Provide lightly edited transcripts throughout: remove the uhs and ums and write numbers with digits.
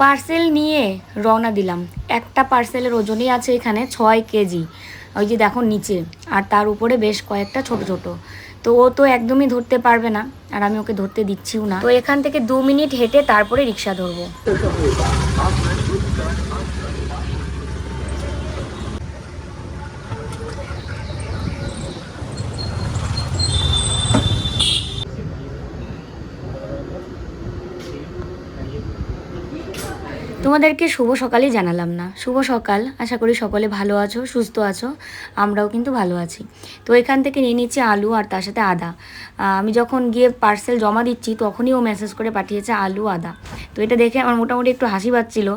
Parcel নিয়ে রওনা দিলাম। একটা পার্সেলের ওজনই আছে এখানে 6 কেজি। ওই যে দেখো নিচে, আর তার উপরে বেশ কয়েকটা ছোট ছোট। তো ও তো একদমই ধরতে পারবে না, আর আমি ওকে ধরতে দিচ্ছিও না। তো এখান থেকে 2 মিনিট হেঁটে তারপরে রিক্সা ধরবো। তোমাদেরকে শুভ সকালই জানালাম না। শুভ সকাল, আশা করি সকলে ভালো আছো, সুস্থ আছো। আমরাও কিন্তু ভালো আছি। তো এখান থেকে নিয়ে নিচ্ছি আলু আর তার সাথে আদা। আমি যখন গিয়ে পার্সেল জমা দিচ্ছি তখনই ও মেসেজ করে পাঠিয়েছে আলু আদা। তো এটা দেখে আমার মোটামুটি একটু হাসি পাচ্ছিল।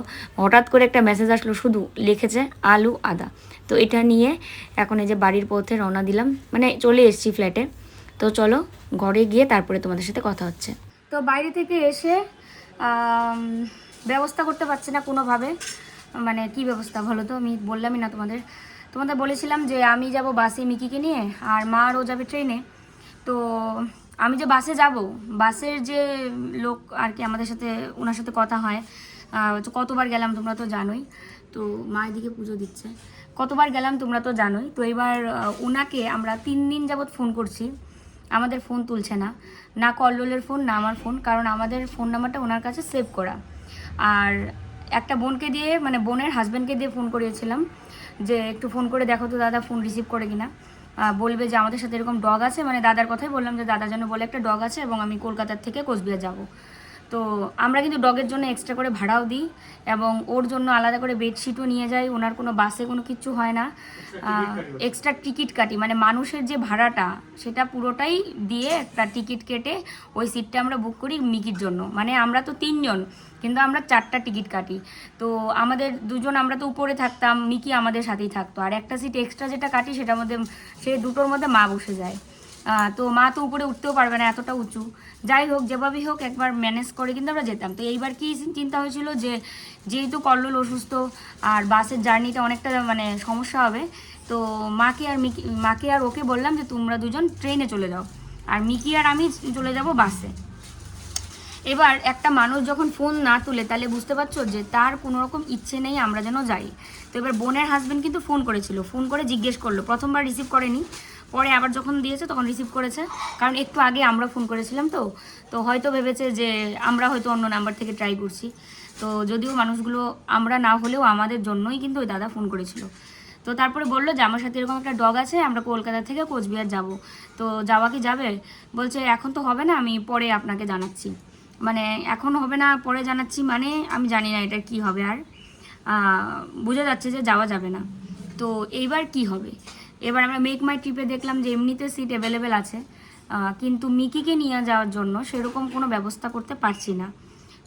হঠাৎ করে একটা মেসেজ আসলো, শুধু লিখেছে আলু আদা। তো এটা নিয়ে এখন এই যে বাড়ির পথে রওনা দিলাম, মানে চলে এসেছি ফ্ল্যাটে। তো চলো ঘরে গিয়ে তারপরে তোমাদের সাথে কথা হচ্ছে। তো বাইরে থেকে এসে ব্যবস্থা করতে পারছি না কোনোভাবে। মানে কি ব্যবস্থা বলো তো, আমি বললামই না তোমাদের বলেছিলাম যে আমি যাব বাসে মিকিকে নিয়ে, আর মা আরও যাবে ট্রেনে। তো আমি যে বাসে যাব, বাসের যে লোক আর কি আমাদের সাথে, ওনার সাথে কথা হয়। কতবার গেলাম তোমরা তো জানোই। তো মা এদিকে পুজো দিচ্ছে, কতবার গেলাম তোমরা তো জানোই। তো এবার ওনাকে আমরা 3 দিন যাবৎ ফোন করছি, আমাদের ফোন তুলছে না, না কল্লোলের ফোন না আমার ফোন, কারণ আমাদের ফোন নাম্বারটা ওনার কাছে সেভ করা। আর একটা বোনকে দিয়ে, মানে বোনের হাজব্যান্ডকে দিয়ে ফোন করিয়েছিলাম যে একটু ফোন করে দেখো তো দাদা ফোন রিসিভ করে কিনা। বলবে যে আমাদের সাথে এরকম ডগ আছে, মানে দাদার কথাই বললাম যে দাদা যেন বলে একটা ডগ আছে এবং আমি কলকাতার থেকে কোচবিহার যাব। তো আমরা কিন্তু ডগের জন্য এক্সট্রা করে ভাড়াও দিই এবং ওর জন্য আলাদা করে বেডশিটও নিয়ে যাই। ওনার কোনো বাসে কোনো কিচ্ছু হয় না, এক্সট্রা টিকিট কাটি, মানে মানুষের যে ভাড়াটা সেটা পুরোটাই দিয়ে একটা টিকিট কেটে ওই সিটটা আমরা বুক করি মিকির জন্য। মানে আমরা তো 3 জন, কিন্তু আমরা 4টা টিকিট কাটি। তো আমাদের 2 জন আমরা তো উপরে থাকতাম, মিকি আমাদের সাথেই থাকতো, আর একটা সিট এক্সট্রা যেটা কাটি সেটার মধ্যে, সেই দুটোর মধ্যে মা বসে যায়। তো মা তো উপরে উঠতেও পারবে না, এতটা উঁচু। যাই হোক, যেভাবেই হোক একবার ম্যানেজ করে কিন্তু আমরা যেতাম। তো এইবার কি চিন্তা হয়েছিল যে যেহেতু কল্লোল অসুস্থ আর বাসের জার্নিটা অনেকটা মানে সমস্যা হবে, তো মাকে আর ওকে বললাম যে তোমরা 2 জন ট্রেনে চলে যাও, আর মিকি আর আমি চলে যাব বাসে। এবার একটা মানুষ যখন ফোন না তুলে, তাহলে বুঝতে পারছো যে তার কোনো রকম ইচ্ছে নেই আমরা যেন যাই। তো এবার বোনের হাজব্যান্ড কিন্তু ফোন করেছিল, ফোন করে জিজ্ঞেস করলো, প্রথমবার রিসিভ করেনি, পরে আবার যখন দিয়েছে তখন রিসিভ করেছে, কারণ একটু আগে আমরা ফোন করেছিলাম। তো হয়তো ভেবেছে যে আমরা হয়তো অন্য নাম্বার থেকে ট্রাই করছি। তো যদিও মানুষগুলো আমরা না হলেও আমাদের জন্যই কিন্তু ওই দাদা ফোন করেছিল। তো তারপরে বললো যে আমার সাথে এরকম একটা ডগ আছে, আমরা কলকাতা থেকে কোচবিহার যাব। তো যাওয়া কি যাবে? বলছে এখন তো হবে না, আমি পরে আপনাকে জানাচ্ছি। মানে এখন হবে না, পরে জানাচ্ছি, মানে আমি জানি না এটা কি হবে। আর বোঝা যাচ্ছে যে যাওয়া যাবে না। তো এইবার কি হবে? এবার আমরা মেক মাই ট্রিপে দেখলাম যে এমনিতে সিট অ্যাভেলেবেল আছে, কিন্তু মিকিকে নিয়ে যাওয়ার জন্য সেরকম কোনো ব্যবস্থা করতে পারছি না।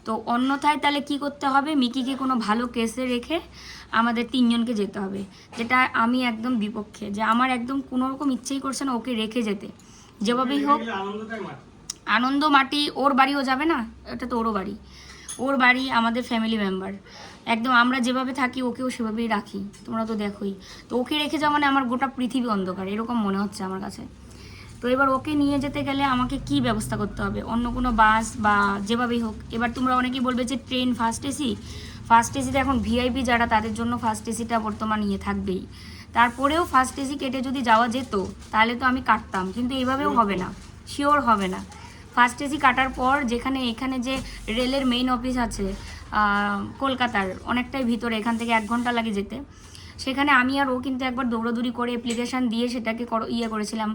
তো অন্যথায় তাহলে কি করতে হবে, মিকিকে কোনো ভালো কেসে রেখে আমাদের 3 জনকে যেতে হবে, যেটা আমি একদম বিপক্ষে। যে আমার একদম কোনো রকম ইচ্ছেই করছে না ওকে রেখে যেতে, যেভাবেই হোক। আনন্দ মাটি ওর বাড়িও যাবে না, এটা তো ওরও বাড়ি, ওর বাড়ি আমাদের ফ্যামিলি মেম্বার একদম। আমরা যেভাবে থাকি ওকেও সেভাবেই রাখি, তোমরা তো দেখোই। তো ওকে রেখে যাওয়া মানে আমার গোটা পৃথিবী অন্ধকার এরকম মনে হচ্ছে আমার কাছে। তো এবার ওকে নিয়ে যেতে গেলে আমাকে কি ব্যবস্থা করতে হবে, অন্য কোনো বাস বা যেভাবেই হোক। এবার তোমরা অনেকেই বলবে যে ট্রেন ফার্স্ট এসি, ফার্স্ট এসিতে এখন ভিআইপি যারা তাদের জন্য ফার্স্ট এসিটা বর্তমান ইয়ে থাকবেই। তারপরেও ফার্স্ট এসি কেটে যদি যাওয়া যেত তাহলে তো আমি কাটতাম, কিন্তু এইভাবেও হবে না, শিওর হবে না। ফার্স্ট এসি কাটার পর যেখানে এখানে যে রেলের মেইন অফিস আছে কলকাতার অনেকটাই ভিতরে, এখান থেকে 1 ঘন্টা লাগে যেতে, সেখানে আমি আর ও কিন্তু একবার দৌড়াদৌড়ি করে অ্যাপ্লিকেশন দিয়ে সেটাকে করেছিলাম।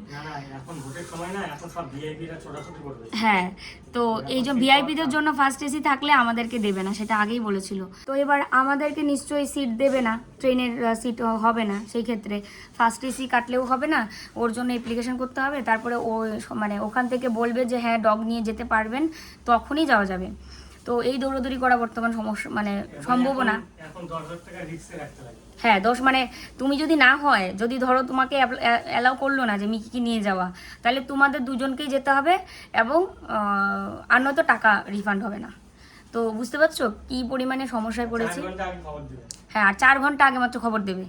হ্যাঁ, তো এই যে ভিআইপিদের জন্য ফার্স্ট এসি থাকলে আমাদেরকে দেবে না, সেটা আগেই বলেছিল। তো এবার আমাদেরকে নিশ্চয়ই সিট দেবে না, ট্রেনের সিট হবে না, সেই ক্ষেত্রে ফার্স্ট এসি কাটলেও হবে না, ওর জন্য অ্যাপ্লিকেশন করতে হবে। তারপরে ও মানে ওখান থেকে বলবে যে হ্যাঁ ডগ নিয়ে যেতে পারবেন, তখনই যাওয়া যাবে। তো এই দৌড়াদৌড়ি করা বর্তমান সমস্যা, মানে সম্ভব না। হ্যাঁ 10, মানে তুমি যদি না হয়, যদি ধরো তোমাকে অ্যালাউ করলো না যে মিকিকে নিয়ে যাওয়া, তাহলে তোমাদের 2 জনকেই যেতে হবে এবং আর নয়তো টাকা রিফান্ড হবে না। তো বুঝতে পারছো কি পরিমাণে সমস্যায় পড়েছি। হ্যাঁ, আর 4 ঘন্টা আগে মাত্র খবর দেবে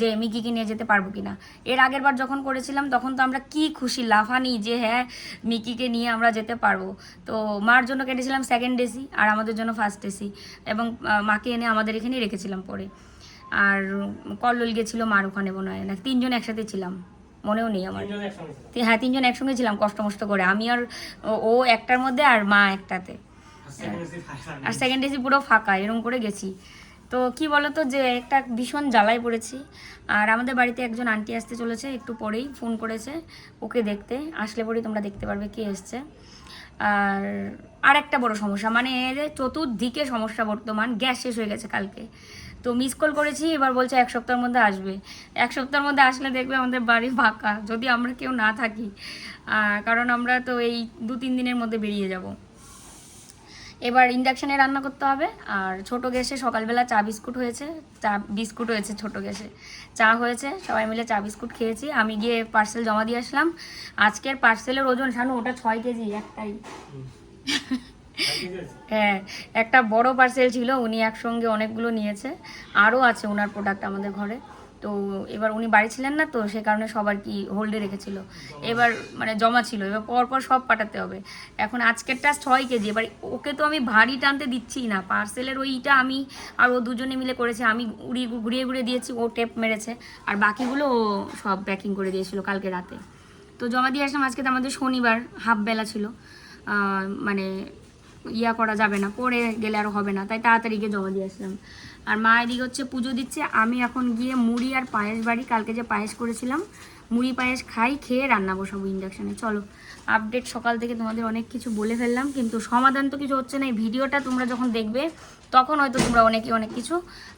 যে মিকিকে নিয়ে যেতে পারবো কিনা। এর আগের বার যখন করেছিলাম তখন তো আমরা কি খুশি লাফানি যে হ্যাঁ মিকিকে নিয়ে আমরা যেতে পারবো। তো মার জন্য কেটেছিলাম সেকেন্ড এসি আর আমাদের জন্য ফার্স্ট এসি, এবং মাকে এনে আমাদের এখানেই রেখেছিলাম পরে। আর কল্লোল গেছিলো মার ওখানে মনে হয় না, 3 জন একসাথে ছিলাম, মনেও নেই আমার। হ্যাঁ 3 জন একসঙ্গে ছিলাম কষ্ট মষ্ট করে, আমি আর ও একটার মধ্যে আর মা একটাতে, আর সেকেন্ড এসি পুরো ফাঁকা, এরকম করে গেছি। তো কি বলতো যে একটা ভীষণ জ্বালায় পড়েছি। আর আমাদের বাড়িতে একজন আন্টি আসতে চলেছে, একটু পরেই ফোন করেছে ওকে দেখতে, আসলে পরেই তোমরা দেখতে পারবে কে এসছে। আর একটা বড় সমস্যা, মানে চতুর্দিকে সমস্যা বর্তমান, গ্যাস শেষ হয়ে গেছে কালকে। তো মিস কল করেছি, এবার বলছে 1 সপ্তাহের মধ্যে আসবে। 1 সপ্তাহের মধ্যে আসলে দেখবে আমাদের বাড়ি ফাঁকা, যদি আমরা কেউ না থাকি, কারণ আমরা তো এই 2-3 দিনের মধ্যে বেরিয়ে যাব। এবার ইন্ডাকশানে রান্না করতে হবে। আর ছোটো গ্যাসে সকালবেলা চা বিস্কুট হয়েছে, ছোটো গ্যাসে চা হয়েছে, সবাই মিলে চা বিস্কুট খেয়েছি। আমি গিয়ে পার্সেল জমা দিয়ে আসলাম। আজকের পার্সেলের ওজন শানু ওটা 6 কেজি একটাই। হ্যাঁ, একটা বড় পার্সেল ছিল, উনি একসঙ্গে অনেকগুলো নিয়েছে, আরও আছে ওনার প্রোডাক্ট আমাদের ঘরে। তো এবার উনি বাড়ি ছিলেন না, তো সে কারণে সবার কি হোল্ডে রেখেছিল, এবার মানে জমা ছিল, এবার পরপর সব পাঠাতে হবে। এখন আজকেরটা 6 কেজি, এবার ওকে তো আমি ভারী টানতে দিচ্ছি না, পার্সেলের ওইটা আমি আর ও দুজনে মিলে করেছি, আমি ঘুরিয়ে ঘুরিয়ে দিয়েছি, ও টেপ মেরেছে, আর বাকিগুলো ও সব প্যাকিং করে দিয়েছিল কালকে রাতে। তো জমা দিয়ে আসলাম। আজকে তো আমাদের শনিবার হাফ বেলা ছিল, মানে ইয়া করা যাবে না, পরে গেলে আর হবে না, তাই তাড়াতাড়ি গিয়ে জমা দিয়ে আসলাম। আর মা এদিকে হচ্ছে পুজো দিচ্ছে, আমি এখন গিয়ে মুড়ি আর পায়েস বাড়ি, কালকে যে পায়েস করেছিলাম মুড়ি পায়েস খাই, খেয়ে রান্না বসাবো ইন্ডাকশানে। চলো আপডেট, সকাল থেকে তোমাদের অনেক কিছু বলে ফেললাম, কিন্তু সমাধান তো কিছু হচ্ছে না। এই ভিডিওটা তোমরা যখন দেখবে তখন হয়তো তোমরা অনেক কিছু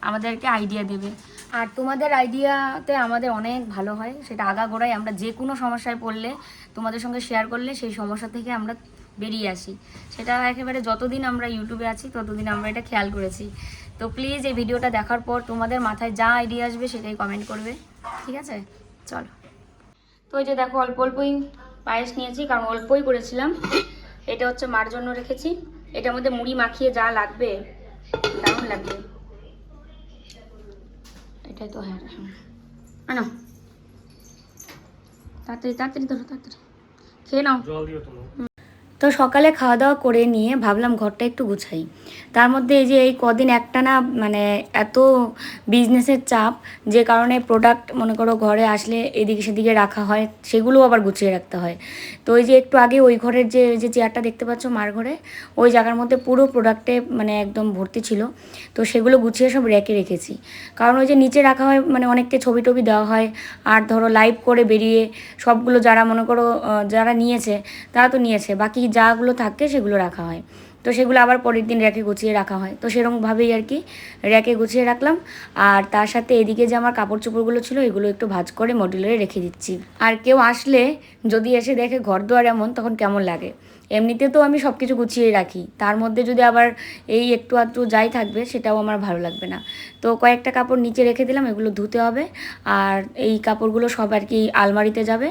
আমাদেরকে আইডিয়া দেবে, আর তোমাদের আইডিয়াতে আমাদের অনেক ভালো হয়। সেটা আগাগোড়ায় আমরা যে কোনো সমস্যায় পড়লে তোমাদের সঙ্গে শেয়ার করলে সেই সমস্যা থেকে আমরা বেরিয়ে আসি। সেটা একেবারে যতদিন আমরা ইউটিউবে আছি ততদিন আমরা এটা খেয়াল করেছি। তো প্লিজ এই ভিডিওটা দেখার পর তোমাদের মাথায় যা আইডিয়া আসবে সেটাই কমেন্ট করবে, ঠিক আছে? চলো। তো এই যে দেখো অল্প অল্পই পায়েস নিয়েছি, কারণ অল্পই করেছিলাম। এটা হচ্ছে মার জন্য রেখেছি, এটার মধ্যে মুড়ি মাখিয়ে যা লাগবে দারুণ লাগবে। এটাই তো, হ্যাঁ আনো, তাড়াতাড়ি তাড়াতাড়ি ধরো, তাড়াতাড়ি খেয়ে নাও। তো সকালে খাওয়া দাওয়া করে নিয়ে ভাবলাম ঘরটা একটু গুছাই। তার মধ্যে এই যে এই কদিন একটানা মানে এত বিজনেসের চাপ, যে কারণে প্রোডাক্ট মনে করো ঘরে আসলে এদিকে সেদিকে রাখা হয়, সেগুলোও আবার গুছিয়ে রাখতে হয়। তো ওই যে একটু আগে ওই ঘরের যে চেয়ারটা দেখতে পাচ্ছ মার ঘরে, ওই জায়গার মধ্যে পুরো প্রোডাক্টে মানে একদম ভর্তি ছিল। তো সেগুলো গুছিয়ে সব রেখে রেখেছি, কারণ ওই যে নিচে রাখা হয়, মানে অনেককে ছবি টবি দেওয়া হয়, আর ধরো লাইভ করে বেরিয়ে সবগুলো যারা মনে করো যারা নিয়েছে তারা তো নিয়েছে, বাকি যাগুলো থাকে সেগুলো রাখা হয়। তো সেগুলো আবার পরের দিন র্যাকে গুছিয়ে রাখা হয়। তো সেরকমভাবেই আর কি র্যাকে গুছিয়ে রাখলাম। আর তার সাথে এদিকে যে আমার কাপড় চোপড়গুলো ছিল এগুলো একটু ভাঁজ করে মডিউলারে রেখে দিচ্ছি। আর কেউ আসলে যদি এসে দেখে ঘর দুয়ার এমন, তখন কেমন লাগে? এমনিতে তো আমি সব কিছু গুছিয়ে রাখি, তার মধ্যে যদি আবার এই একটু আধটু যাই থাকবে সেটাও আমার ভালো লাগবে না। তো কয়েকটা কাপড় নিচে রেখে দিলাম, এগুলো ধুতে হবে। আর এই কাপড়গুলো সব আর কি আলমারিতে যাবে,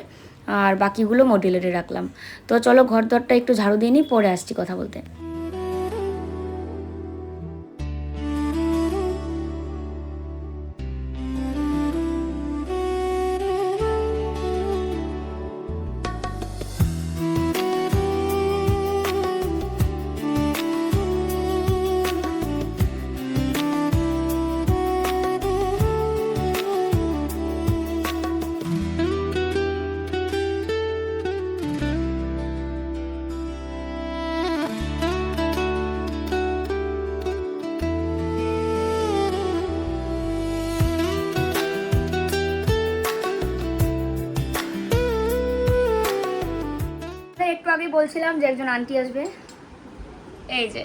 আর বাকিগুলো মডিউলারে রাখলাম। তো চলো ঘর দরটা একটু ঝাড়ু দিয়ে নিই, পরে আসছি কথা বলতে। একটু আগে বলছিলাম যে একজন আন্টি আসবে, এই যে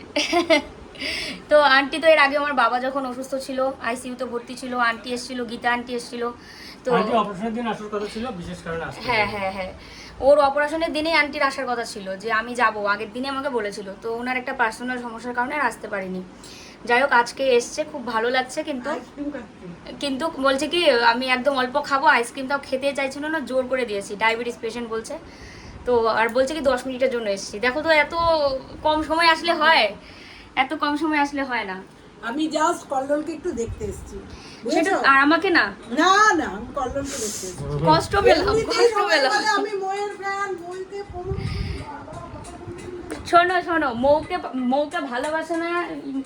তো আন্টি তো এর আগে আমার বাবা যখন অসুস্থ ছিল আইসিইউতে ভর্তি ছিল, আন্টি এসেছিল, গীতা আন্টি এসেছিল। তো অপারেশনের দিন আসার কথা ছিল, বিশেষ কারণে আসতে হ্যাঁ হ্যাঁ হ্যাঁ, ওর অপারেশনের দিনেই আন্টির আসার কথা ছিল, যে আমি যাব আগের দিনে আমাকে বলেছিল। তো ওনার একটা পার্সোনাল সমস্যার কারণে আর আসতে পারিনি। যাই হোক আজকে এসছে, খুব ভালো লাগছে। কিন্তু বলছে কি আমি একদম অল্প খাবো, আইসক্রিমটাও খেতে চাইছিল না, জোর করে দিয়েছি, ডায়াবেটিস পেশেন্ট বলছে। তো আর বলছে কি 10 মিনিটের জন্য এসেছি। দেখো তো এত কম সময় আসলে হয়, এত কম সময় আসলে হয় না। আমি জাস্ট কল্লোলকে একটু দেখতে এসেছি, সেটা বুঝেছো? আর আমাকে না, না না, আমি কল্লোলকে দেখতে এসেছি। কষ্ট পেলাম, এমনিতেই কষ্ট সবাই পেলাম। বলে আমি ময়ের ফ্যান, মইকে প্রমোট। শোনো শোনো, মৌকে ভালোবাসে না,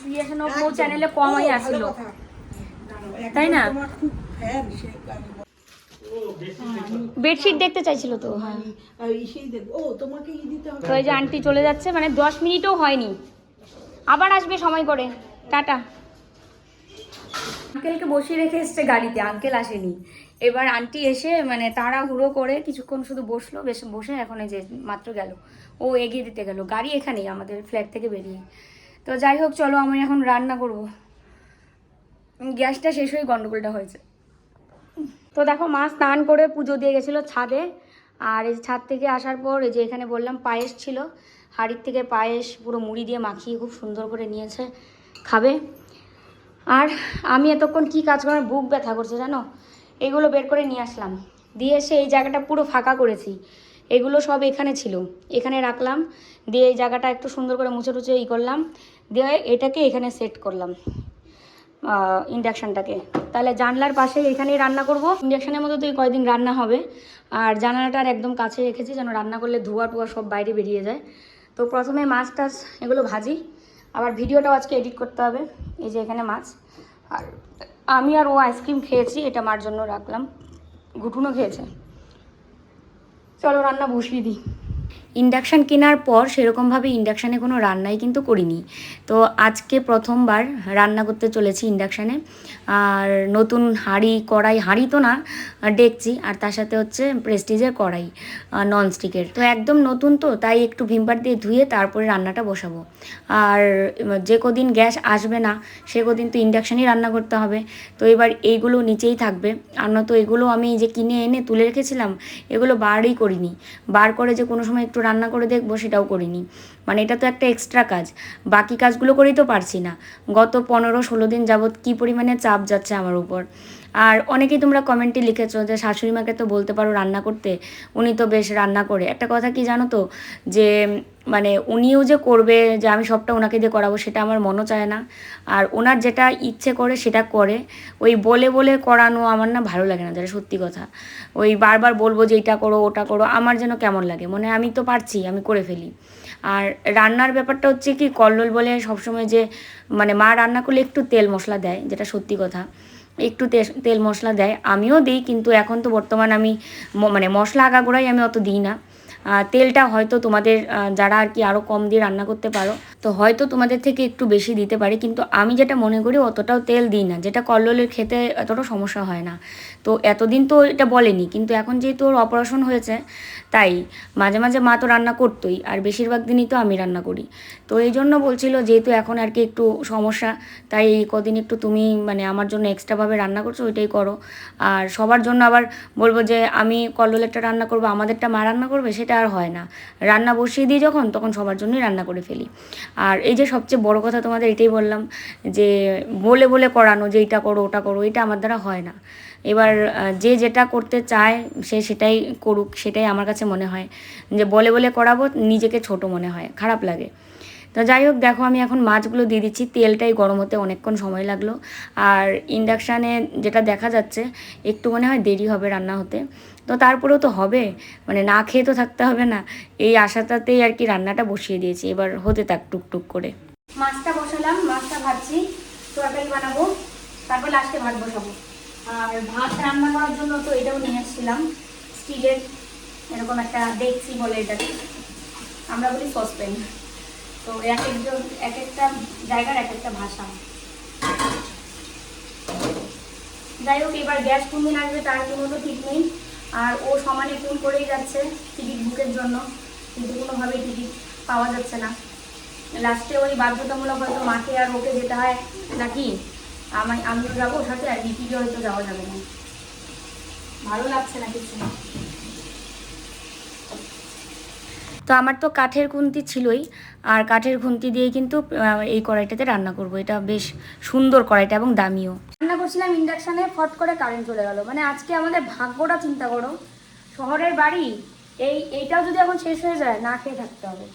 ক্রিয়েশন অফ মৌ চ্যানেলে কমাই আসছিল, তাই না? তোমার খুব ফ্যান সে কারণে। বেডশিট দেখতে চাইছিল তো, হ্যাঁ। আর ইসেই দেখবো, ও তোমাকে ই দিতে হবে। তো এই যে আন্টি চলে যাচ্ছে, মানে 10 মিনিটও হয়নি, আবার আসবে সময় করে। টাটা। আঙ্কেলকে বসিয়ে রেখে এসছে গাড়িতে, আঙ্কেল আসেনি। এবার আন্টি এসে মানে তাড়াহুড়ো করে কিছুক্ষণ শুধু বসলো, বেশ বসে এখন এই যে মাত্র গেল, ও এগিয়ে দিতে গেল, গাড়ি এখানেই আমাদের ফ্ল্যাট থেকে বেরিয়ে। তো যাই হোক, চলো আমি এখন রান্না করব, গ্যাসটা শেষ হয়ে গন্ডগোলটা হয়েছে। তো দেখো, মা স্নান করে পুজো দিয়ে গেছিলো ছাদে, আর এই ছাদ থেকে আসার পর এই যে এখানে বললাম পায়েস ছিল, হাঁড়ির থেকে পায়েস পুরো মুড়ি দিয়ে মাখিয়ে খুব সুন্দর করে নিয়েছে, খাবে। আর আমি এতক্ষণ কি কাজ করে বুক ব্যথা করছে জানো, এগুলো বের করে নিয়ে আসলাম, দিয়ে এসে এই জায়গাটা পুরো ফাঁকা করেছি, এগুলো সব এখানে ছিল, এখানে রাখলাম, দিয়ে এই জায়গাটা একটু সুন্দর করে মুছে টুছে করলাম, দিয়ে এটাকে এখানে সেট করলাম ইন্ডাকশানটাকে। তাহলে জানলার পাশে এখানেই রান্না করব, ইন্ডাকশানের মধ্যে তো এই কয়দিন রান্না হবে। আর জানালাটার একদম কাছে রেখেছি যেন রান্না করলে ধোয়া টোয়া সব বাইরে বেরিয়ে যায়। তো প্রথমে মাছ টাছ এগুলো ভাজি, আবার ভিডিওটাও আজকে এডিট করতে হবে। এই যে এখানে মাছ, আর আমি আর ও আইসক্রিম খেয়েছি, এটা মার জন্য রাখলাম, ঘুটুনও খেয়েছে। চলো রান্না বসিয়ে দিই। ইন্ডাকশান কেনার পর সেরকমভাবে ইন্ডাকশানে কোনো রান্নাই কিন্তু করিনি, তো আজকে প্রথমবার রান্না করতে চলেছি ইন্ডাকশানে। আর নতুন কড়াই তো না, ডেকচি, আর তার সাথে হচ্ছে প্রেস্টিজের কড়াই ননস্টিকের, তো একদম নতুন, তো তাই একটু ভিমবার দিয়ে ধুয়ে তারপরে রান্নাটা বসাবো। আর যে কদিন গ্যাস আসবে না সে কদিন তো ইন্ডাকশানই রান্না করতে হবে। তো এবার এইগুলো নিচেই থাকবে, আর নয়তো এগুলো আমি যে কিনে এনে তুলে রেখেছিলাম এগুলো বারই করিনি, বার করে যে কোনো সময় একটু রান্না করে দেখবো সেটাও করিনি। মানে এটা তো একটা এক্সট্রা কাজ, বাকি কাজগুলো করেই তো পারছি না। গত 15-16 দিন যাবৎ কী পরিমাণে চাপ যাচ্ছে আমার উপর। আর অনেকেই তোমরা কমেন্টে লিখেছো যে শাশুড়ি মাকে তো বলতে পারো রান্না করতে, উনি তো বেশ রান্না করে। একটা কথা কি জানো তো, যে মানে উনিও যে করবে যে আমি সবটা ওনাকে দিয়ে করাবো সেটা আমার মনও চায় না। আর ওনার যেটা ইচ্ছে করে সেটা করে, ওই বলে বলে করানো আমার না ভালো লাগে না, যেটা সত্যি কথা। ওই বারবার বলবো যে এটা করো ওটা করো, আমার যেন কেমন লাগে, মনে হয় আমি তো পারছি, আমি করে ফেলি। আর রান্নার ব্যাপারটা হচ্ছে কি, কল্লোল বলে সবসময় যে মানে মা রান্না করলে একটু তেল মশলা দেয়, যেটা সত্যি কথা, একটু তেল মশলা দেয়, আমিও দিই, কিন্তু এখন তো বর্তমান আমি মানে মশলা আগাগোড়াই আমি অত দিই না। তেলটা হয়তো তোমাদের যারা আর কি আরও কম দিয়ে রান্না করতে পারো, তো হয়তো তোমাদের থেকে একটু বেশি দিতে পারি, কিন্তু আমি যেটা মনে করি অতটাও তেল দিই না, যেটা কল্লোলের খেতে এতটা সমস্যা হয় না। তো এতদিন তো এটা বলেনি, কিন্তু এখন যেহেতু ওর অপারেশন হয়েছে তাই মাঝে মাঝে মা তো রান্না করতোই, আর বেশিরভাগ দিনই তো আমি রান্না করি। তো এই জন্য বলছিল যেহেতু এখন আর কি একটু সমস্যা, তাই এই কদিন একটু তুমি মানে আমার জন্য এক্সট্রাভাবে রান্না করছো, ওইটাই করো। আর সবার জন্য আবার বলবো যে আমি কল্লোলেরটা রান্না করবো, আমাদেরটা মা রান্না করবে, সেটা আর হয় না। রান্না বসিয়ে দিই যখন, তখন সবার জন্যই রান্না করে ফেলি। আর এই যে সবচেয়ে বড় কথা তোমাদের এটাই বললাম, যে বলে বলে করানো যে এটা করো ওটা করো, এটা আমার দ্বারা হয় না। এবার যে যেটা করতে চায় সে সেটাই করুক, সেটাই আমার কাছে মনে হয়। যে বলে বলে করাবো নিজেকে ছোট মনে হয়, খারাপ লাগে। তো যাই হোক, দেখো আমি এখন মাছগুলো দিয়ে দিচ্ছি, তেলটাই গরম হতে অনেকক্ষণ সময় লাগলো। আর ইন্ডাকশানে যেটা দেখা যাচ্ছে একটু মনে হয় দেরি হবে রান্না হতে, তো তারপরেও তো হবে, মানে না খেয়ে তো থাকতে হবে না, এই আশাটাতেই আর কি রান্নাটা বসিয়ে দিয়েছি, এবার হতে থাক টুকটুক করে। মাছটা বসালাম, মাছটা ভাজছি, তরকারি বানাবো, তারপর লাস্টে ভাত বসাবো। আর ভাত রান্না করার জন্য তো এটাও নিয়ে এসেছিলাম, স্টিলের এরকম একটা ডেকচি বলে এটাকে, আমরা বলি সসপ্যান। তো এক একটা জায়গার এক একটা ভাষা। যাই হোক, এবার গ্যাস কোন দিন আসবে তার কোনো তো ঠিক নেই। আর ও সমানে ফোন করেই যাচ্ছে টিকিট বুকের জন্য, কিন্তু কোনোভাবেই টিকিট পাওয়া যাচ্ছে না। লাস্টে ওই বাধ্যতামূলক হয়তো মাকে আর ওকে যেতে হয় নাকি, আমিও যাবো সাথে, আর টিকিটও হয়তো যাওয়া যাবে না, ভালো লাগছে না কিছু। তো আমার তো কাঠের খুন্তি ছিলই, আর কাঠের খুন্তি দিয়েই কিন্তু এই কড়াইটাতে রান্না করব। এটা বেশ সুন্দর কড়াইটা এবং দামিও। রান্না করছিলাম ইন্ডাকশানে, ফট করে কারেন্ট চলে গেল। মানে আজকে আমাদের ভাগ্যটা চিন্তা করো, শহরের বাড়ি, এইটাও যদি এখন শেষ হয়ে যায় না খেয়ে থাকতে হবে।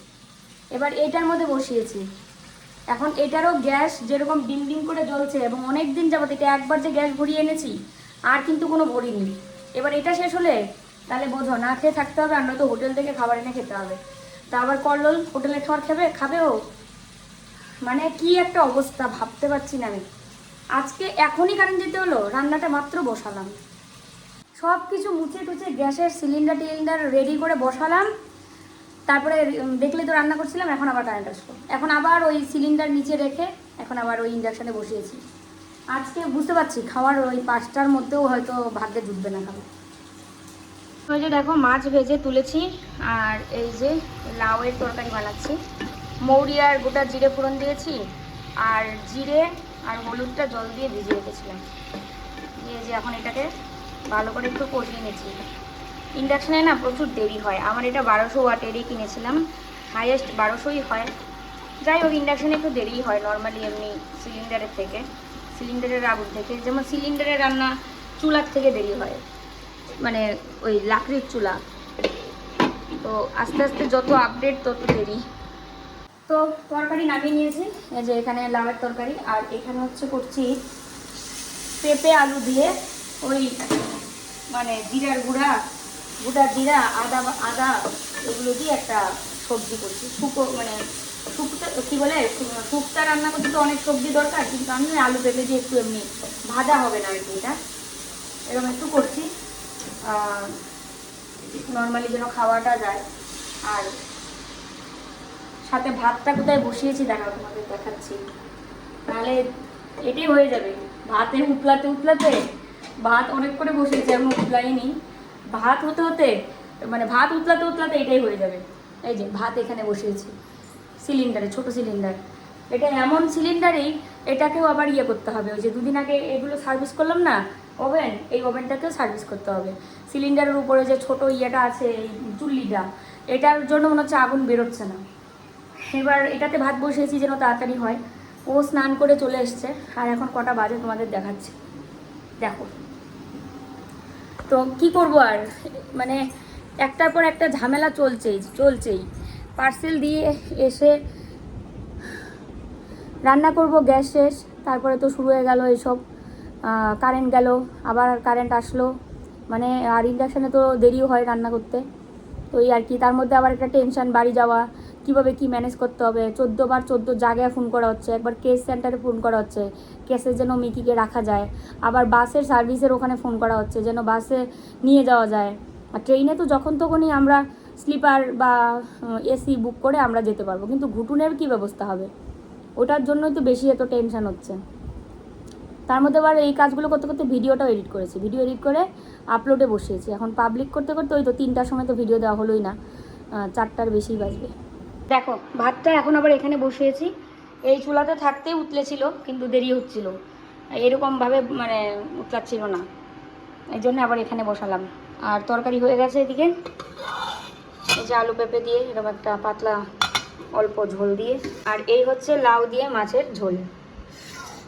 এবার এইটার মধ্যে বসিয়েছি, এখন এটারও গ্যাস যেরকম ডিম ডিম করে জ্বলছে, এবং অনেক দিন যাবত এটা একবার যে গ্যাস ভরিয়ে এনেছি আর কিন্তু কোনো ভরিনি। এবার এটা শেষ হলে তাহলে বোঝো না খেয়ে থাকতে হবে, আর নয়তো হোটেল থেকে খাবার এনে খেতে হবে। তা আবার কল্লোল হোটেলে খাবার খাবেও, মানে কি একটা অবস্থা ভাবতে পারছি না আমি। আজকে এখনই কারেন্ট যেতে হলো, রান্নাটা মাত্র বসালাম, সব কিছু মুছে টুছে গ্যাসের সিলিন্ডার রেডি করে বসালাম, তারপরে দেখলে তো রান্না করছিলাম, এখন আবার কারেন্ট আসলো, এখন আবার ওই সিলিন্ডার নিচে রেখে এখন আবার ওই ইন্ডাকশানে বসিয়েছি। আজকে বুঝতে পারছি খাওয়ার ওই 5টার মধ্যেও হয়তো ভাগ্যে জুটবে না খাবার। ওই যে দেখো মাছ ভেজে তুলেছি, আর এই যে লাউয়ের তরকারি বানাচ্ছি। মৌরি আর গোটা জিরে ফোড়ন দিয়েছি, আর জিরে আর হলুদটা জল দিয়ে ভিজিয়ে রেখেছিলাম। দিয়ে যে এখন এটাকে ভালো করে একটু কষিয়ে নিচ্ছি। ইন্ডাকশানে না প্রচুর দেরি হয়, আমার এটা 1200 ওয়াটেরই কিনেছিলাম, হাইয়েস্ট 1200ই হয়। যাই হোক ইন্ডাকশানে একটু দেরিই হয় নর্মালি এমনি সিলিন্ডারের থেকে, সিলিন্ডারের আগুন থেকে। যেমন সিলিন্ডারের রান্না চুলার থেকে দেরি হয়, মানে ওই লাকড়ির চুলা, তো আস্তে আস্তে যত আপডেট তত দেরি। তো তরকারি নামিয়ে নিয়েছি, এই যে এখানে লাউয়ের তরকারি, আর এখানে হচ্ছে করছি পেঁপে আলু দিয়ে ওই মানে জিরার গুঁড়া, গোটা জিরা, আদা এগুলো দিয়ে একটা সবজি করছি। মানে শুক্তা কী বলে, শুক্তা রান্না করতে তো অনেক সবজি দরকার, কিন্তু আমি আলু পেঁপে দিয়ে একটু এমনি ভাজা হবে না আর কি, এটা এরকম একটু করছি নর্মালি যেন খাওয়াটা যায়। আর সাথে ভাতটা কোথায় বসিয়েছি দেখাও, তোমাদের দেখাচ্ছি, তাহলে এটাই হয়ে যাবে। ভাতে উতলাতে ভাত অনেক করে বসিয়েছি, এখন উতলাইনি, ভাত হতে হতে মানে ভাত উতলাতে এটাই হয়ে যাবে। এই যে ভাত এখানে বসিয়েছি সিলিন্ডারে, ছোট সিলিন্ডার, এটা এমন সিলিন্ডারেই এটাকেও আবার ইয়ে করতে হবে। ওই যে দুদিন আগে এগুলো সার্ভিস করলাম না ওভেন, এই ওভেনটাকেও সার্ভিস করতে হবে। সিলিন্ডারের উপরে যে ছোট ইয়েটা আছে, এই চুল্লিটা, এটার জন্য মনে হচ্ছে আগুন বেরোচ্ছে না। এবার এটাতে ভাত বসিয়েছি যেন তাড়াতাড়ি হয়। ও স্নান করে চলে এসছে, আর এখন কটা বাজে তোমাদের দেখাচ্ছি, দেখো। তো কি করব আর, মানে একটার পর একটা ঝামেলা চলছেই। পার্সেল দিয়ে এসে রান্না করব, গ্যাস শেষ, তারপরে তো শুরু হয়ে গেল এইসব, কারেন্ট গেল, আবার কারেন্ট আসলো, মানে আর ইন্ডাকশানে তো দেরিও হয় রান্না করতে, তো এই আর কি। তার মধ্যে আবার একটা টেনশন, বাড়ি যাওয়া, কীভাবে কি ম্যানেজ করতে হবে। 14 জায়গায় ফোন করা হচ্ছে, একবার কেস সেন্টারে ফোন করা হচ্ছে, কেসে যেন মিকিকে রাখা যায়, আবার বাসের সার্ভিসের ওখানে ফোন করা হচ্ছে যেন বাসে নিয়ে যাওয়া যায়। আর ট্রেনে তো যখন তখনই আমরা স্লিপার বা এসি বুক করে আমরা যেতে পারবো, কিন্তু ঘুটুনের কী ব্যবস্থা হবে, ওটার জন্যই তো বেশি এত টেনশন হচ্ছে। তার মধ্যে আবার এই কাজগুলো করতে করতে ভিডিওটাও এডিট করেছি, ভিডিও এডিট করে আপলোডে বসিয়েছি। এখন পাবলিক করতে করতে ওই তো 3টার সময় তো ভিডিও দেওয়া হলোই না, 4টার বেশি বাজবে। দেখো ভাতটা এখন আবার এখানে বসিয়েছি, এই চুলাতে থাকতেই উতলেছিল, কিন্তু দেরি হচ্ছিল, এরকমভাবে মানে উতলাচ্ছিল না, এই জন্য আবার এখানে বসালাম। আর তরকারি হয়ে গেছে এদিকে, এই যে আলু পেঁপে দিয়ে এরকম একটা পাতলা অল্প ঝোল দিয়ে, আর এই হচ্ছে লাউ দিয়ে মাছের ঝোল।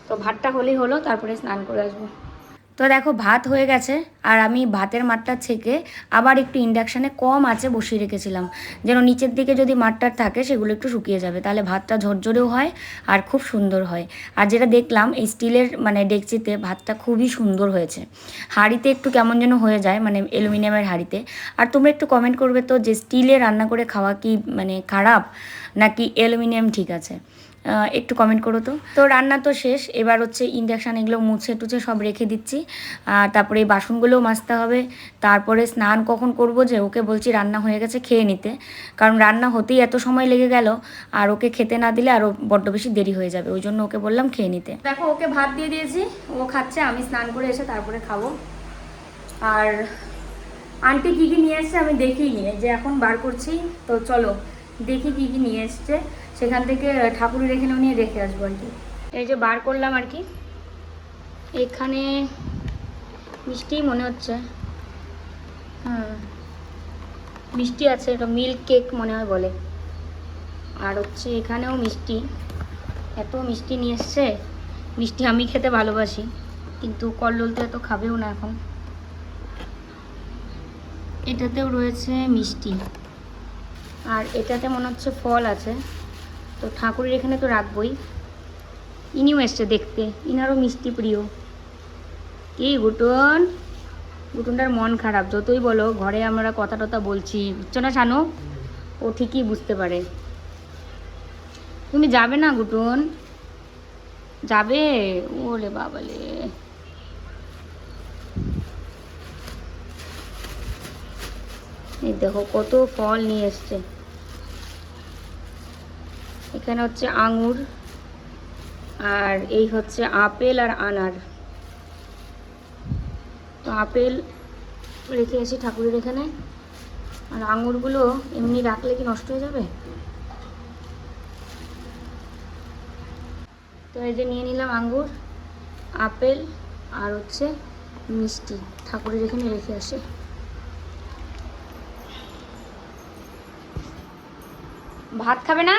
তো ভাতটা হলেই হলো, তারপরে স্নান করে আসবো। তো দেখো ভাত হয়ে গেছে, আর আমি ভাতের মাঠটা ছেঁকে আবার একটু ইন্ডাকশানে কম আঁচে বসিয়ে রেখেছিলাম, যেন নিচের দিকে যদি মাঠটার থাকে সেগুলো একটু শুকিয়ে যাবে, তাহলে ভাতটা ঝরঝরেও হয় আর খুব সুন্দর হয়। আর যেটা দেখলাম এই স্টিলের মানে ডেকচিতে ভাতটা খুবই সুন্দর হয়েছে, হাঁড়িতে একটু কেমন যেন হয়ে যায়, মানে অ্যালুমিনিয়ামের হাঁড়িতে। আর তোমরা একটু কমেন্ট করবে তো যে স্টিলে রান্না করে খাওয়া কি মানে খারাপ নাকি অ্যালুমিনিয়াম ঠিক আছে, একটু কমেন্ট করো তো। তো রান্না তো শেষ, এবার হচ্ছে ইন্ডাকশান এগুলো মুছে টুছে সব রেখে দিচ্ছি, আর তারপরে এই বাসনগুলোও মাজতে হবে। তারপরে স্নান কখন করব, যে ওকে বলছি রান্না হয়ে গেছে খেয়ে নিতে, কারণ রান্না হতেই এত সময় লেগে গেল, আর ওকে খেতে না দিলে আরও বড্ড বেশি দেরি হয়ে যাবে, ওই জন্য ওকে বললাম খেয়ে নিতে। দেখো ওকে ভাত দিয়ে দিয়েছি, ও খাচ্ছে, আমি স্নান করে এসে তারপরে খাবো। আর আন্টি কী কী নিয়ে এসছে আমি দেখিনি, যে এখন বার করছি, তো চলো দেখি কী কী নিয়ে এসছে, সেখান থেকে ঠাকুরের এখানেও নিয়ে রেখে আসবো আর কি। এই যে বার করলাম আর কি, এখানে মিষ্টি মনে হচ্ছে, মিষ্টি আছে, এটা মিল্ক কেক মনে হয় বলে, আর হচ্ছে এখানেও মিষ্টি, এত মিষ্টি নিয়ে এসছে। মিষ্টি আমি খেতে ভালোবাসি, কিন্তু কল্লোল তো এত খাবেও না এখন। এটাতেও রয়েছে মিষ্টি, আর এটাতে মনে হচ্ছে ফল আছে, তো ঠাকুরের এখানে তো রাখবই। ইনিও এসছে দেখতে, ইনারও মিষ্টি প্রিয়। কি গুটন, গুটনটার মন খারাপ, যতই বলো ঘরে আমরা কথা টথা বলছি, বুঝছো না শানু? ও ঠিকই বুঝতে পারে। তুমি যাবে না গুটন? যাবে? ওরে বাবালে, এই দেখো কত ফল নিয়ে এসছে। এখানে হচ্ছে আঙুর, আর এই হচ্ছে আপেল আর আনার। তো আপেল রেখে আসি ঠাকুরের এখানে, আর আঙুরগুলো এমনি রাখলে কি নষ্ট হয়ে যাবে? তো এই যে নিয়ে নিলাম আঙ্গুর, আপেল আর হচ্ছে মিষ্টি, ঠাকুরের এখানে রেখে আসি। ভাত খাবে না?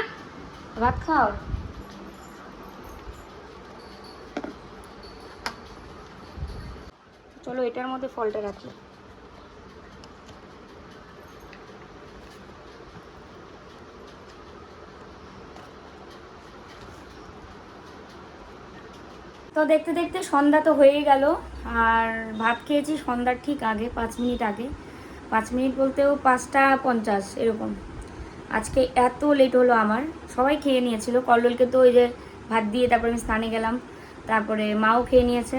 ভাত খাও। চলো এটার মধ্যে ফলটা রাখি। তো দেখতে দেখতে সন্ধ্যা তো হয়েই গেল, আর ভাত খেয়েছি সন্ধ্যার ঠিক আগে, 5 মিনিট আগে। 5 মিনিট বলতেও 5টা 50 এরকম। আজকে এত লেট হলো আমার। সবাই খেয়ে নিয়েছিল, কল্লোলকে তো ওই যে ভাত দিয়ে তারপরে আমি স্নানে গেলাম, তারপরে মাও খেয়ে নিয়েছে,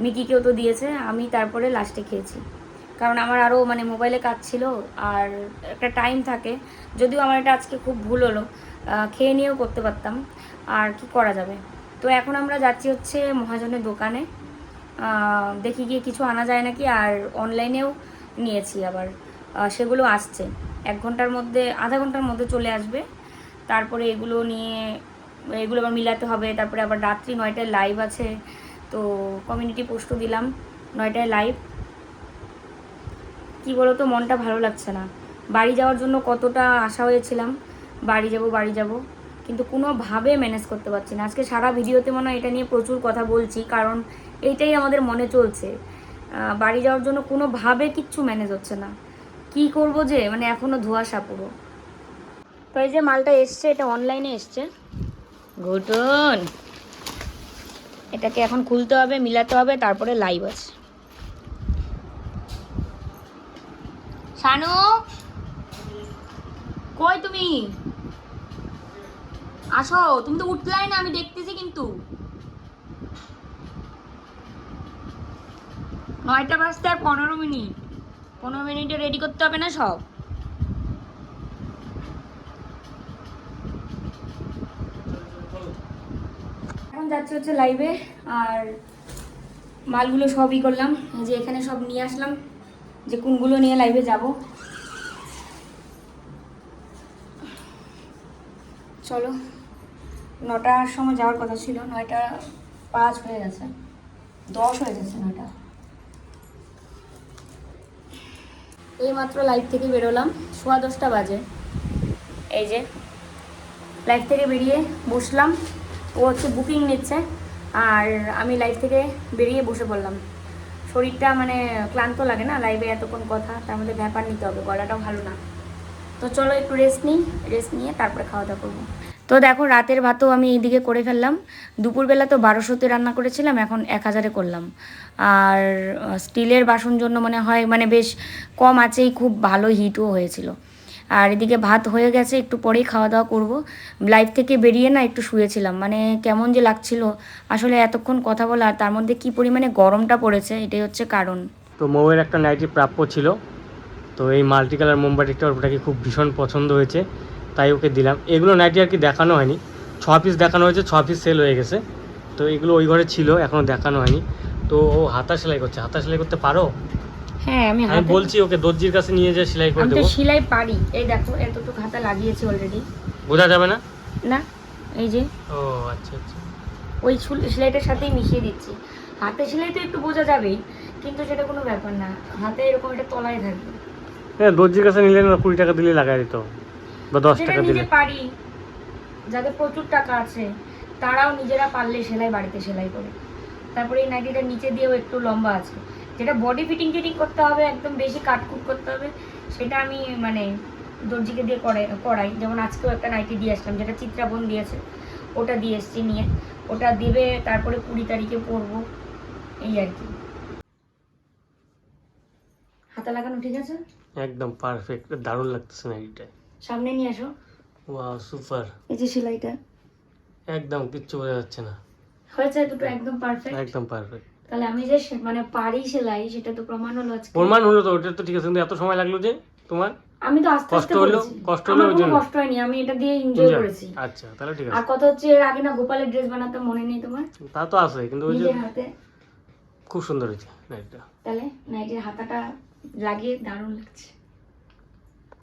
মিকিকেও তো দিয়েছে, আমি তারপরে লাস্টে খেয়েছি। কারণ আমার আরও মানে মোবাইলে কাজ ছিল, আর একটা টাইম থাকে। যদিও আমার এটা আজকে খুব ভুল হলো, খেয়ে নিয়েও করতে পারতাম, আর কি করা যাবে। তো এখন আমরা যাচ্ছি হচ্ছে মহাজনের দোকানে, দেখি গিয়ে কিছু আনা যায় নাকি। আর অনলাইনেও নিয়েছি আবার, সেগুলো আসছে 1 ঘন্টার মধ্যে, আধা ঘন্টার মধ্যে চলে আসবে। তারপরে এগুলো নিয়ে এগুলো আবার মিলাতে হবে। তারপরে আবার রাত্রি 9টায় লাইভ আছে, তো কমিউনিটি পোস্টও দিলাম 9টায় লাইভ। কি বলো তো, মনটা ভালো লাগছে না। বাড়ি যাওয়ার জন্য কতটা আশা হয়েছিলাম, বাড়ি যাব, কিন্তু কোনোভাবে ম্যানেজ করতে পারছি না। আজকে সারা ভিডিওতে মনে হয় এটা নিয়ে প্রচুর কথা বলছি, কারণ এইটাই আমাদের মনে চলছে। বাড়ি যাওয়ার জন্য কোনোভাবে কিচ্ছু ম্যানেজ হচ্ছে না। কি করব যে, মানে এখনও ধোঁয়াশা পুরো। তো এই যে মালটা এসছে, এটা অনলাইনে এসছে। ঘটন, এটাকে এখন খুলতে হবে, মিলাতে হবে, তারপরে লাইভ আছে। শানু, কই তুমি? আসো, তুমি তো উঠলাই না, আমি দেখতেছি কিন্তু। 9টা বাজতে আর 15 মিনিট, 15 মিনিটে রেডি করতে হবে না সব? এখন যাচ্ছে হচ্ছে লাইভে, আর মালগুলো সবই করলাম, যে এখানে সব নিয়ে আসলাম, যে কোনগুলো নিয়ে লাইভে যাব। চলো, 9টার সময় যাওয়ার কথা ছিল, 9টা 5 হয়ে গেছে, 10 হয়ে গেছে 9টা। এইমাত্র লাইভ থেকে বেরোলাম, 10:15 বাজে। এই যে লাইভ থেকে বেরিয়ে বসলাম, ও হচ্ছে বুকিং নিচ্ছে, আর আমি লাইভ থেকে বেরিয়ে বসে পড়লাম। শরীরটা মানে ক্লান্ত লাগে না, লাইভে এতক্ষণ কথা, তার মধ্যে ব্যাপার নিতে হবে, গলাটাও ভালো না। তো চলো একটু রেস্ট নিই, রেস্ট নিয়ে তারপরে খাওয়া দাওয়া করবো। তো দেখো রাতের ভাতও আমি এইদিকে করে ফেললাম। দুপুরবেলা তো 1200-তে রান্না করেছিলাম, এখন 1000-এ করলাম। আর স্টিলের বাসন জন্য মনে হয় মানে বেশ কম আছেই, খুব ভালো হিটও হয়েছিল। আর এদিকে ভাত হয়ে গেছে, একটু পরেই খাওয়া দাওয়া করব। লাইভ থেকে বেরিয়ে না একটু শুয়েছিলাম, মানে কেমন যে লাগছিল আসলে এতক্ষণ কথা বলা, আর তার মধ্যে কি পরিমাণে গরমটা পড়েছে, এটাই হচ্ছে কারণ। তো মৌয়ের একটা নাইটি প্রাপ্য ছিল, তো এই মাল্টি কালার মোমবাতিটা ওটাকে খুব ভীষণ পছন্দ হয়েছে, তাই ওকে দিলাম। এগুলো নাইটি আর কি দেখানো হয়নি, 6 পিস দেখানো হয়েছে, 6 পিস সেল হয়ে গেছে। তো এগুলো ওই ঘরে ছিল, এখনও দেখানো হয়নি। তো ও হাতা সেলাই করছে, হাতা সেলাই করতে পারো? হ্যাঁ, আমি বলছি ওকে দর্জির কাছে নিয়ে যেয়ে সেলাই করে আমি তো দেবো। সেলাই পারি, এই দেখো এতটুকু হাতা লাগিয়েছি অলরেডি। বোঝা যাবে না? না, এই যে ও আচ্ছা আচ্ছা, ওই সেলাইটার সাথেই মিশিয়ে দিচ্ছি। হাতে সেলাই তো একটু বোঝা যাবেই, কিন্তু সেটা কোনো ব্যাপার না, হাতে এরকম একটা তলায় থাকবে। হ্যাঁ দর্জির কাছে নিলে না 20 টাকা দিলে লাগাই দিত, বা 10 যেটা টাকা দিলে। নিজে পারি, যাদের প্রচুর টাকা আছে তারাও নিজেরা পারলে সেলাই বাড়িতে সেলাই করে। তারপরে এই নাইটিটার নিচে দিয়েও একটু লম্বা আছে, যেটা বডি ফিটিং করতে হবে, একদম বেশি কাটকুট করতে হবে, সেটা আমি মানে দর্জিকে দিয়ে করাই। যেমন আজকেও একটা নাইটি দিয়ে আসলাম, যেটা চিত্রাবন দিয়েছে, ওটা দিয়ে এসছি নিয়ে। ওটা দেবে, তারপরে 20 তারিখে পরবো, এই আর কি। হাতা লাগানো ঠিক আছে? একদম পারফেক্ট, দারুণ লাগতেছে নাইটিটা। সামনে নিয়ে আসো। Wow super. এই যে সেলাইটা একদম কিচ্ছু বোঝা যাচ্ছে না, হয়েছে দুটো একদম পারফেক্ট। একদম পারফেক্ট। তাহলে আমি যে মানে পারি সেলাই, সেটা তো প্রমাণ হলো আজকে। প্রমাণ হলো তো, ওটা তো ঠিক আছে, কিন্তু এত সময় লাগলো যে তোমার? আমি তো আস্তে কষ্ট আস্তে হলো, করেছি। কষ্ট আমার হলো ওই কোনো জন্য? কষ্ট হয়নি, আমি এটা দিয়ে এনজয় করেছি। আচ্ছা তাহলে ঠিক আর আছে। কথা হচ্ছে, এর আগে না গোপালের ড্রেস বানাতে মনে নেই তোমার? তা তো আছে, কিন্তু ওই যে নিজের হাতে। খুব সুন্দর হয়েছে নাইটিটা। তাহলে নাইটের হাতাটা লাগিয়ে দারুণ লাগছে।